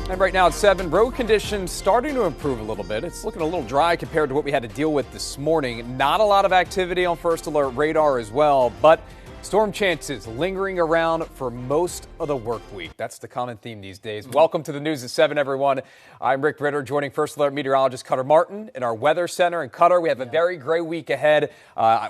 And right now at 7, road conditions starting to improve a little bit. It's looking a little dry compared to what we had to deal with this morning. Not a lot of activity on first alert radar as well, but storm chances lingering around for most of the work week. That's the common theme these days. Welcome to the News at 7, everyone. I'm Rick Ritter, joining first alert meteorologist Cutter Martin in our weather center. And Cutter, we have a very gray week ahead.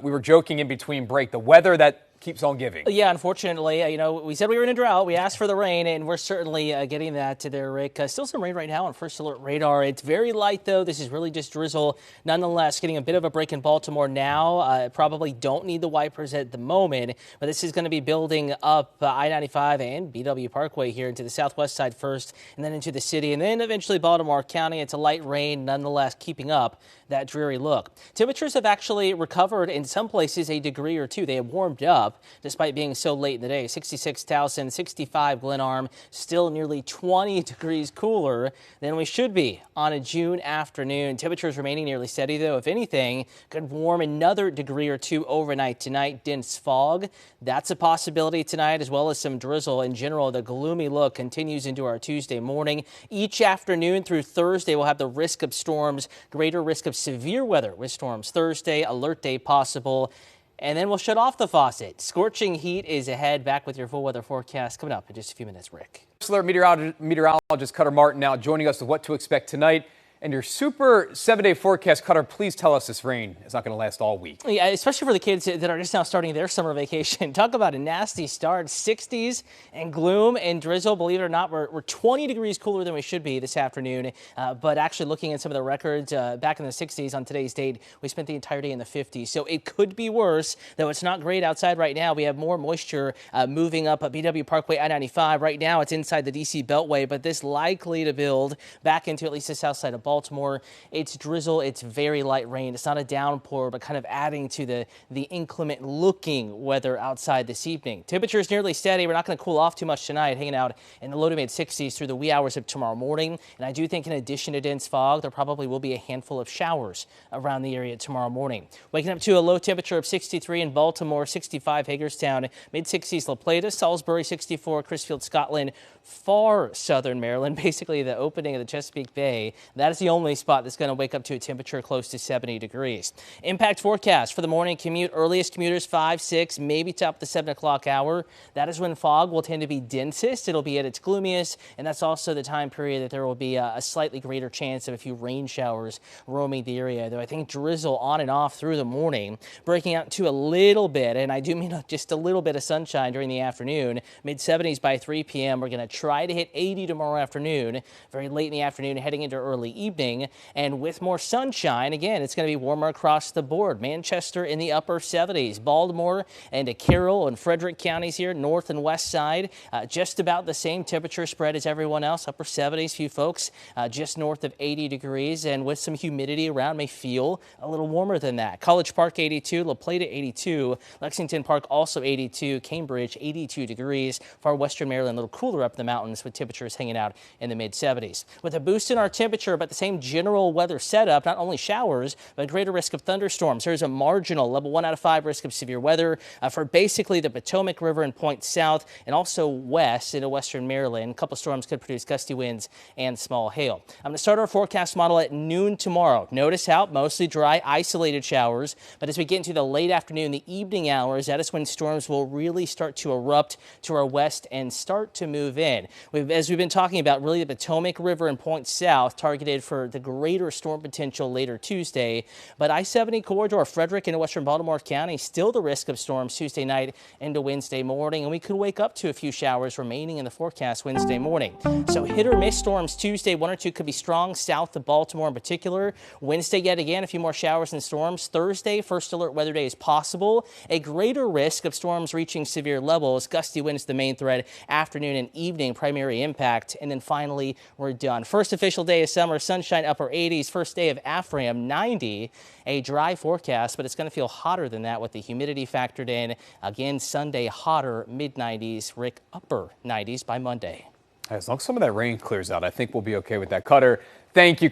We were joking in between break, the weather that keeps on giving. Yeah, unfortunately, we said we were in a drought. We asked for the rain, and we're certainly getting that to there, Rick. Still some rain right now on first alert radar. It's very light, though. This is really just drizzle. Nonetheless, getting a bit of a break in Baltimore now. Probably don't need the wipers at the moment, but this is going to be building up I-95 and BW Parkway here into the southwest side first, and then into the city, and then eventually Baltimore County. It's a light rain, nonetheless, keeping up that dreary look. Temperatures have actually recovered in some places a degree or two. They have warmed up despite being so late in the day. 66 Towson, 65 Glenarm, still nearly 20 degrees cooler than we should be on a June afternoon. Temperatures remaining nearly steady, though. If anything, could warm another degree or two overnight tonight. Dense fog, that's a possibility tonight, as well as some drizzle. In general, the gloomy look continues into our Tuesday morning. Each afternoon through Thursday, we'll have the risk of storms, greater risk of severe weather with storms. Thursday, alert day possible. And then we'll shut off the faucet. Scorching heat is ahead. Back with your full weather forecast coming up in just a few minutes, Rick. Meteorologist Cutter Martin now joining us with what to expect tonight. And your super 7-day forecast, Cutter, please tell us this rain is not going to last all week. Yeah, especially for the kids that are just now starting their summer vacation. Talk about a nasty start. 60s and gloom and drizzle. Believe it or not, we're 20 degrees cooler than we should be this afternoon. But actually looking at some of the records back in the 60s on today's date, we spent the entire day in the 50s. So it could be worse, though it's not great outside right now. We have more moisture moving up at BW Parkway I-95. Right now it's inside the D.C. Beltway, but this likely to build back into at least the south side of Baltimore. It's drizzle. It's very light rain. It's not a downpour, but kind of adding to the inclement looking weather outside this evening. Temperatures nearly steady. We're not going to cool off too much tonight, hanging out in the low to mid 60s through the wee hours of tomorrow morning. And I do think in addition to dense fog, there probably will be a handful of showers around the area tomorrow morning. Waking up to a low temperature of 63 in Baltimore, 65 Hagerstown, mid 60s La Plata, Salisbury 64, Crisfield, Scotland, far southern Maryland, basically the opening of the Chesapeake Bay. That is the only spot that's going to wake up to a temperature close to 70 degrees. Impact forecast for the morning commute. Earliest commuters 5, 6, maybe top the 7 o'clock hour. That is when fog will tend to be densest. It'll be at its gloomiest, and that's also the time period that there will be a slightly greater chance of a few rain showers roaming the area, though I think drizzle on and off through the morning, breaking out to a little bit, and I do mean just a little bit of sunshine during the afternoon. Mid-70s by 3 p.m. We're going to try to hit 80 tomorrow afternoon, very late in the afternoon, heading into early evening. And with more sunshine, again, it's going to be warmer across the board. Manchester in the upper 70s, Baltimore and Carroll and Frederick counties here, north and west side, just about the same temperature spread as everyone else. Upper 70s, few folks just north of 80 degrees, and with some humidity around, may feel a little warmer than that. College Park 82, La Plata 82, Lexington Park also 82, Cambridge 82 degrees. Far western Maryland, a little cooler up in the mountains with temperatures hanging out in the mid 70s. With a boost in our temperature, but the same general weather setup, not only showers, but greater risk of thunderstorms. There's a marginal level 1 out of 5 risk of severe weather for basically the Potomac River and points south and also west into western Maryland. A couple storms could produce gusty winds and small hail. I'm going to start our forecast model at noon tomorrow. Notice how mostly dry, isolated showers, but as we get into the late afternoon, the evening hours, that is when storms will really start to erupt to our west and start to move in. As we've been talking about, really the Potomac River and points south targeted for the greater storm potential later Tuesday, but I-70 corridor, Frederick into western Baltimore County, still the risk of storms Tuesday night into Wednesday morning, and we could wake up to a few showers remaining in the forecast Wednesday morning. So hit or miss storms Tuesday, 1 or 2 could be strong south of Baltimore in particular. Wednesday, yet again, a few more showers and storms. Thursday, first alert weather day is possible. A greater risk of storms reaching severe levels. Gusty winds the main threat, afternoon and evening primary impact, and then finally we're done. First official day of summer, sunshine upper 80s. First day of AFRAM, 90. A dry forecast, but it's going to feel hotter than that with the humidity factored in. Again, Sunday hotter, mid-90s. Rick, upper 90s by Monday. As long as some of that rain clears out, I think we'll be okay with that. Cutter, thank you.